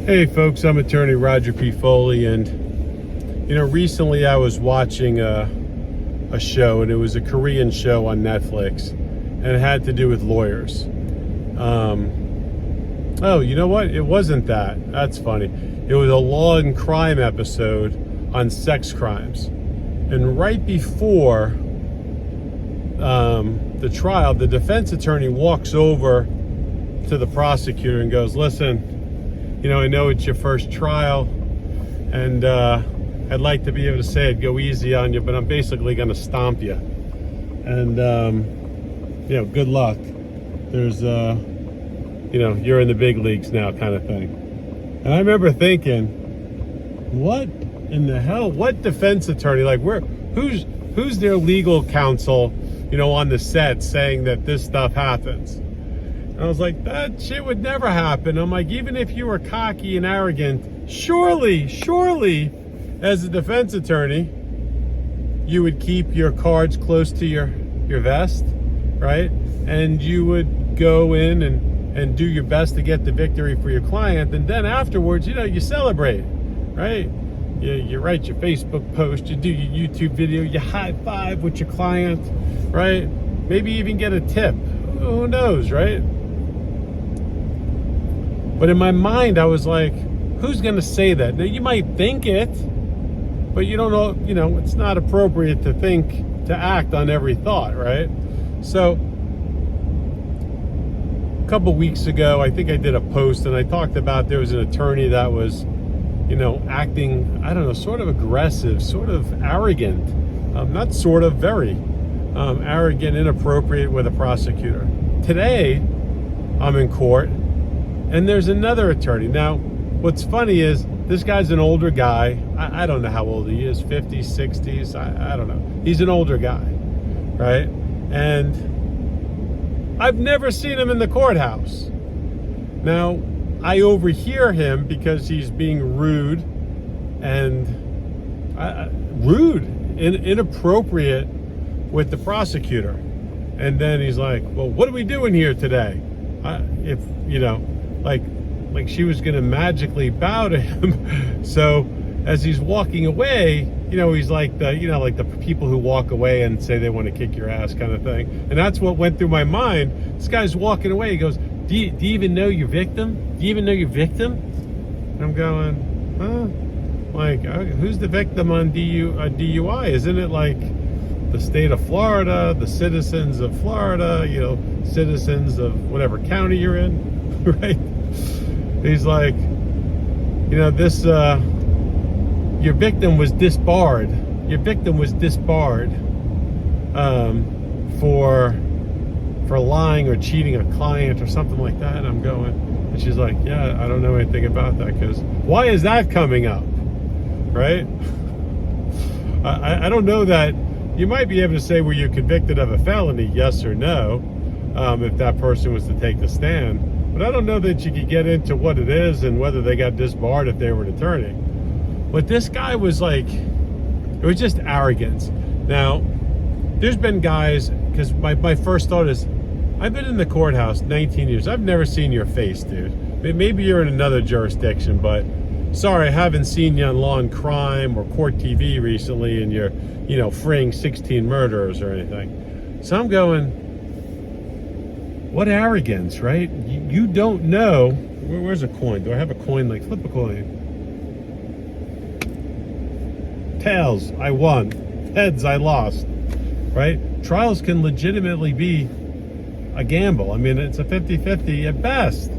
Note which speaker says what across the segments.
Speaker 1: Hey folks, I'm attorney Roger P. Foley, and recently I was watching a show, and it was a Korean show on Netflix, and it had to do with lawyers. Oh, you know what? It wasn't that. That's funny. It was a law and crime episode on sex crimes. And right before the trial, the defense attorney walks over to the prosecutor and goes, "Listen, I know it's your first trial, and I'd like to be able to say it, go easy on you, but I'm basically going to stomp you. And, good luck. There's, you're in the big leagues now," kind of thing. And I remember thinking, what in the hell? What defense attorney? Like, who's their legal counsel, on the set saying that this stuff happens? And I was like, that shit would never happen. I'm like, even if you were cocky and arrogant, surely, as a defense attorney, you would keep your cards close to your vest, right? And you would go in and do your best to get the victory for your client. And then afterwards, you celebrate, right? You write your Facebook post, you do your YouTube video, you high five with your client, right? Maybe even get a tip. Who knows, right? But in my mind, I was like, who's going to say that? Now, you might think it, but you don't know, it's not appropriate to act on every thought, right? So, a couple weeks ago, I think I did a post, and I talked about there was an attorney that was, acting, sort of aggressive, sort of arrogant, very arrogant, inappropriate with a prosecutor. Today, I'm in court, and there's another attorney. Now, what's funny is this guy's an older guy. I don't know how old he is, 50s, 60s. I don't know. He's an older guy, right? And I've never seen him in the courthouse. Now, I overhear him because he's being rude and inappropriate with the prosecutor. And then he's like, "Well, what are we doing here today?" Like she was going to magically bow to him. So as he's walking away, he's like the people who walk away and say they want to kick your ass kind of thing. And that's what went through my mind. This guy's walking away. He goes, do you even know your victim? Do you even know your victim? And I'm going, huh? Like, who's the victim on DUI? Isn't it like the state of Florida, the citizens of Florida, citizens of whatever county you're in, right? He's like, this, your victim was disbarred. Your victim was disbarred for lying or cheating a client or something like that. And I'm going, and she's like, yeah, I don't know anything about that, because why is that coming up, right? I don't know that. You might be able to say, were you convicted of a felony, yes or no, if that person was to take the stand. But I don't know that you could get into what it is and whether they got disbarred if they were an attorney. But this guy was like, it was just arrogance. Now, there's been guys, because my first thought is, I've been in the courthouse 19 years. I've never seen your face, dude. Maybe you're in another jurisdiction, but sorry, I haven't seen you on Law and Crime or Court TV recently, and you're, freeing 16 murderers or anything. So I'm going, what arrogance, right? You don't know. Where's a coin? Do I have a coin? Like, flip a coin. Tails, I won. Heads, I lost. Right? Trials can legitimately be a gamble. I mean, it's a 50-50 at best.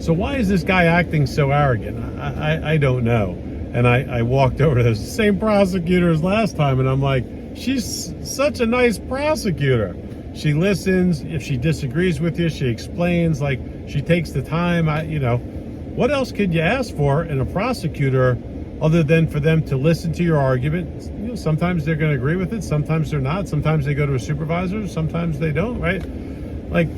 Speaker 1: So why is this guy acting so arrogant? I don't know. And I walked over to the same prosecutor as last time, and I'm like, she's such a nice prosecutor. She listens. If she disagrees with you, she explains. Like, she takes the time. What else could you ask for in a prosecutor other than for them to listen to your argument? Sometimes they're going to agree with it. Sometimes they're not. Sometimes they go to a supervisor. Sometimes they don't, right? Like,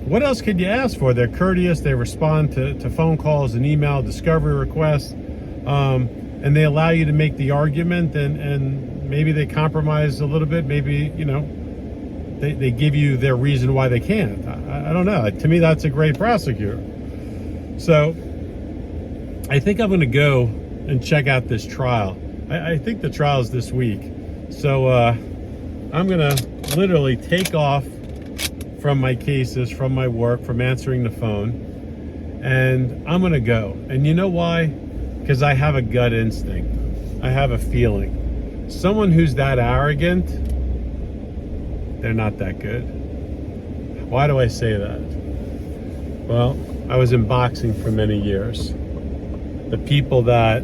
Speaker 1: what else could you ask for? They're courteous. They respond to phone calls and email discovery requests. And they allow you to make the argument, and maybe they compromise a little bit. Maybe, they give you their reason why they can't. I don't know. To me, that's a great prosecutor. So I think I'm going to go and check out this trial. I think the trial is this week. So I'm going to literally take off from my cases, from my work, from answering the phone, and I'm going to go. And you know why? Because I have a gut instinct. I have a feeling. Someone who's that arrogant, they're not that good. Why do I say that? Well, I was in boxing for many years. The people that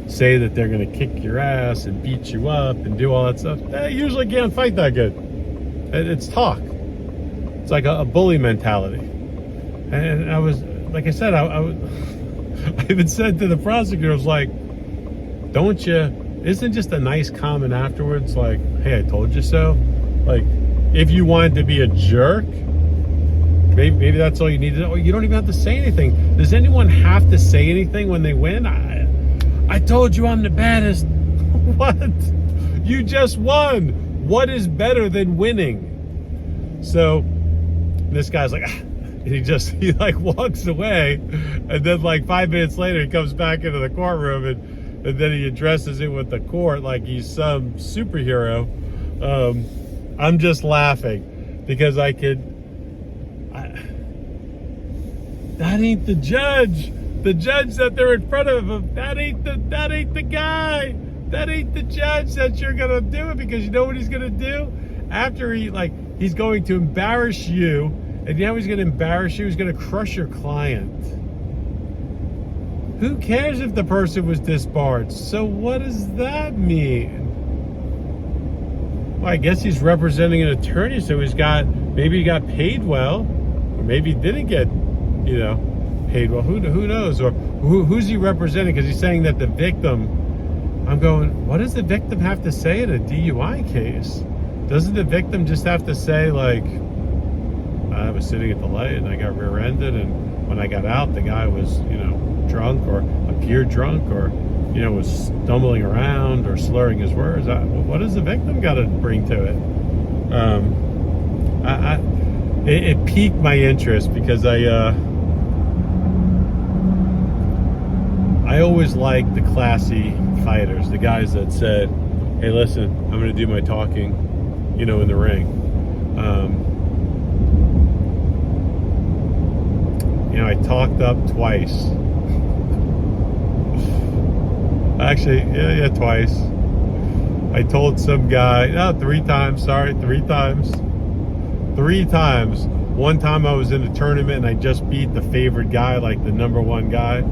Speaker 1: say that they're going to kick your ass and beat you up and do all that stuff, they usually can't fight that good. It's talk. It's like a bully mentality. And I was, like I said, I even said to the prosecutor, I was like, isn't just a nice comment afterwards like, hey, I told you so? Like, if you wanted to be a jerk, maybe that's all you need to know. Or you don't even have to say anything. Does anyone have to say anything when they win? I told you I'm the baddest. What? You just won. What is better than winning? So this guy's like, and he like walks away, and then like 5 minutes later he comes back into the courtroom, and then he addresses it with the court like he's some superhero. I'm just laughing because that ain't the judge. The judge that they're in front of him, that ain't the guy. That ain't the judge that you're gonna do it, because you know what he's gonna do? After he's going to embarrass you, and you know he's gonna embarrass you, he's gonna crush your client. Who cares if the person was disbarred? So what does that mean? Well, I guess he's representing an attorney, so maybe he got paid well, or maybe he didn't get, paid well. Who knows? Or who's he representing? Because he's saying that the victim. I'm going, what does the victim have to say in a DUI case? Doesn't the victim just have to say, like, I was sitting at the light and I got rear-ended, and when I got out, the guy was, drunk or appeared drunk, or, was stumbling around or slurring his words? What does the victim got to bring to it? It piqued my interest because I always liked the classy fighters, the guys that said, hey, listen, I'm going to do my talking, in the ring. I talked up twice. Actually, yeah, twice. I told some guy, three times. One time I was in a tournament and I just beat the favorite guy, like the number one guy.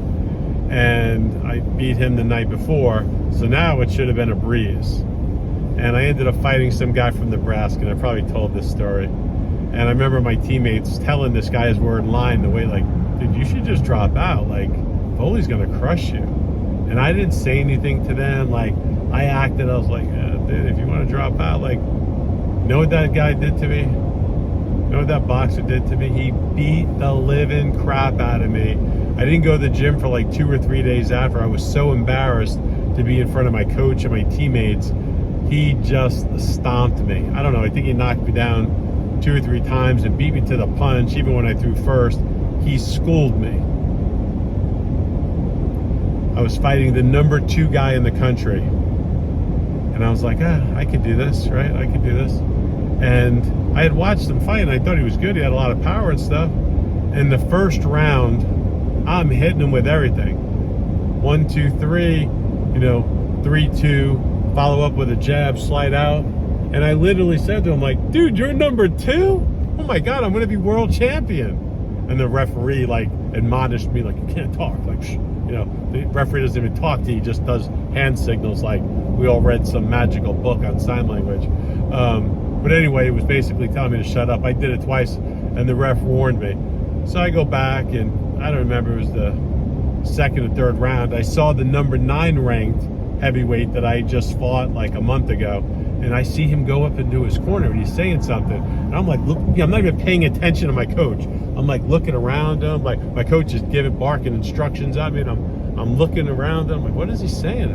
Speaker 1: And I beat him the night before, so now it should have been a breeze. And I ended up fighting some guy from Nebraska, and I probably told this story. And I remember my teammates telling this guy as we're in line, the way, like, dude, you should just drop out. Like, Foley's gonna crush you. And I didn't say anything to them. Like, I acted. I was like, dude, if you want to drop out, like, know what that guy did to me? Know what that boxer did to me? He beat the living crap out of me. I didn't go to the gym for like 2 or 3 days after. I was so embarrassed to be in front of my coach and my teammates. He just stomped me. I don't know. I think he knocked me down 2 or 3 times and beat me to the punch. Even when I threw first, he schooled me. I was fighting the number 2 guy in the country. And I was like, I could do this, right? I could do this. And I had watched him fight, and I thought he was good. He had a lot of power and stuff. In the first round, I'm hitting him with everything. 1, 2, 3, 3, 2, follow up with a jab, slide out. And I literally said to him, like, dude, you're number 2? Oh my God, I'm going to be world champion. And the referee, like, admonished me, like, you can't talk. Like, the referee doesn't even talk to you, he just does hand signals, like we all read some magical book on sign language. But anyway, it was basically telling me to shut up. I did it twice, and the ref warned me. So I go back, and I don't remember, it was the 2nd or 3rd round. I saw the number 9 ranked heavyweight that I just fought like a month ago, and I see him go up into his corner, and he's saying something. And I'm like, look, I'm not even paying attention to my coach. I'm like looking around him, like my coach is barking instructions at me, and I'm looking around him. I'm like, what is he saying?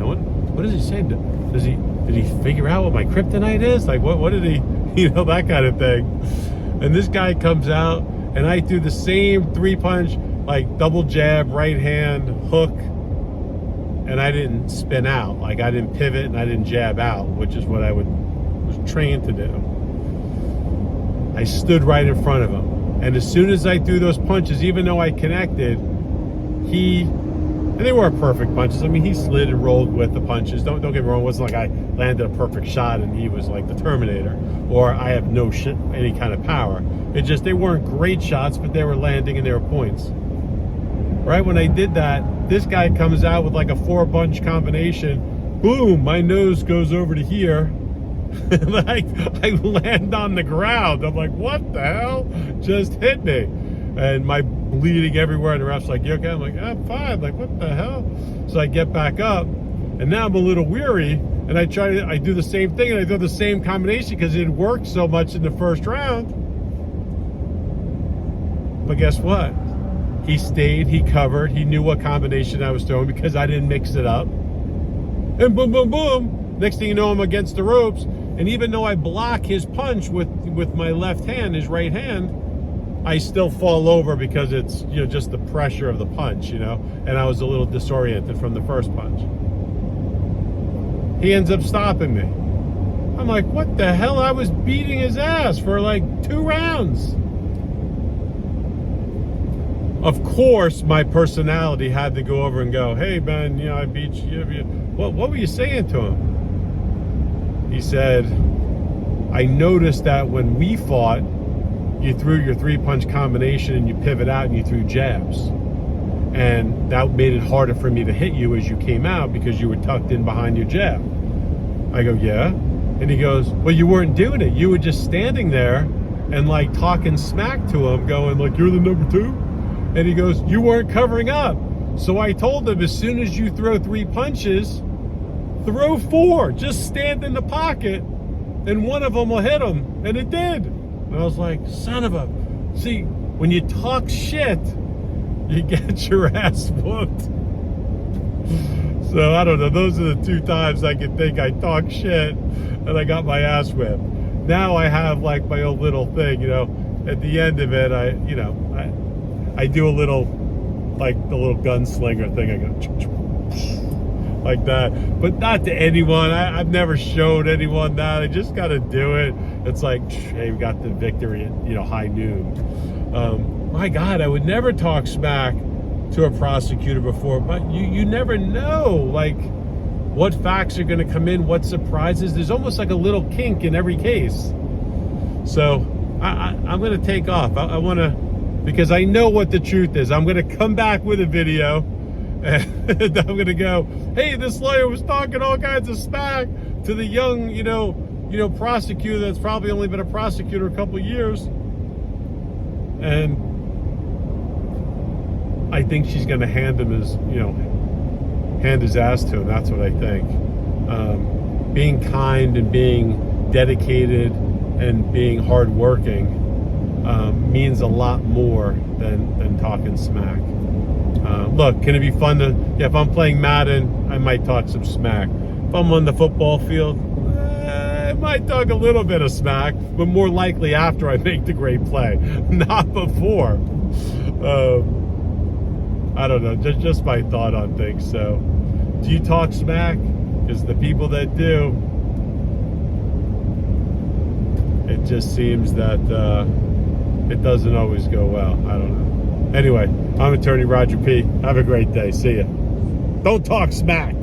Speaker 1: What is he saying? Did he figure out what my kryptonite is? Like, what did he, that kind of thing. And this guy comes out, and I threw the same 3-punch, like double jab, right hand, hook, and I didn't spin out. Like I didn't pivot and I didn't jab out, which is what I was trained to do. I stood right in front of him. And as soon as I threw those punches, even though I connected, and they weren't perfect punches. I mean, he slid and rolled with the punches. Don't get me wrong. It wasn't like I landed a perfect shot and he was like the Terminator, or I have no any kind of power. It just, they weren't great shots, but they were landing and they were points. Right when I did that, this guy comes out with like a 4-punch combination. Boom, my nose goes over to here. I land on the ground. I'm like, what the hell just hit me? And my bleeding everywhere, and the ref's like, you okay? I'm like, I'm fine. Like, what the hell? So I get back up, and now I'm a little weary, and I do the same thing, and I do the same combination because it had worked so much in the first round. But guess what? He stayed, he covered, he knew what combination I was throwing because I didn't mix it up. And boom, boom, boom. Next thing you know, I'm against the ropes. And even though I block his punch with my left hand, his right hand, I still fall over because it's, just the pressure of the punch, and I was a little disoriented from the first punch. He ends up stopping me. I'm like, what the hell? I was beating his ass for like 2 rounds. Of course, my personality had to go over and go, hey, Ben, I beat you. What were you saying to him? He said, I noticed that when we fought, you threw your 3-punch combination and you pivot out and you threw jabs. And that made it harder for me to hit you as you came out because you were tucked in behind your jab. I go, yeah. And he goes, well, you weren't doing it. You were just standing there and like talking smack to him, going like, you're the number 2. And he goes, you weren't covering up. So I told him, as soon as you throw 3 punches, throw 4. Just stand in the pocket and one of them will hit him. And it did. And I was like, son of a... See, when you talk shit, you get your ass whooped. So, I don't know. Those are the 2 times I can think I talk shit and I got my ass whipped. Now I have like my own little thing, At the end of it, I do a little, like the little gunslinger thing. I go... like that, but not to anyone. I've never showed anyone that. I just got to do it. It's like, hey, we got the victory at high noon. My God, I would never talk smack to a prosecutor before, but you never know like what facts are going to come in, what surprises. There's almost like a little kink in every case. So I'm going to take off. I want to, because I know what the truth is. I'm going to come back with a video. And I'm going to go, hey, this lawyer was talking all kinds of smack to the young, prosecutor that's probably only been a prosecutor a couple of years. And I think she's going to hand his ass to him. That's what I think. Being kind and being dedicated and being hardworking means a lot more than talking smack. Look, can it be fun to... Yeah, if I'm playing Madden, I might talk some smack. If I'm on the football field, I might talk a little bit of smack, but more likely after I make the great play, not before. I don't know, just my thought on things. So, do you talk smack? Because the people that do, it just seems that it doesn't always go well. I don't know. Anyway, I'm Attorney Roger P. Have a great day. See ya. Don't talk smack.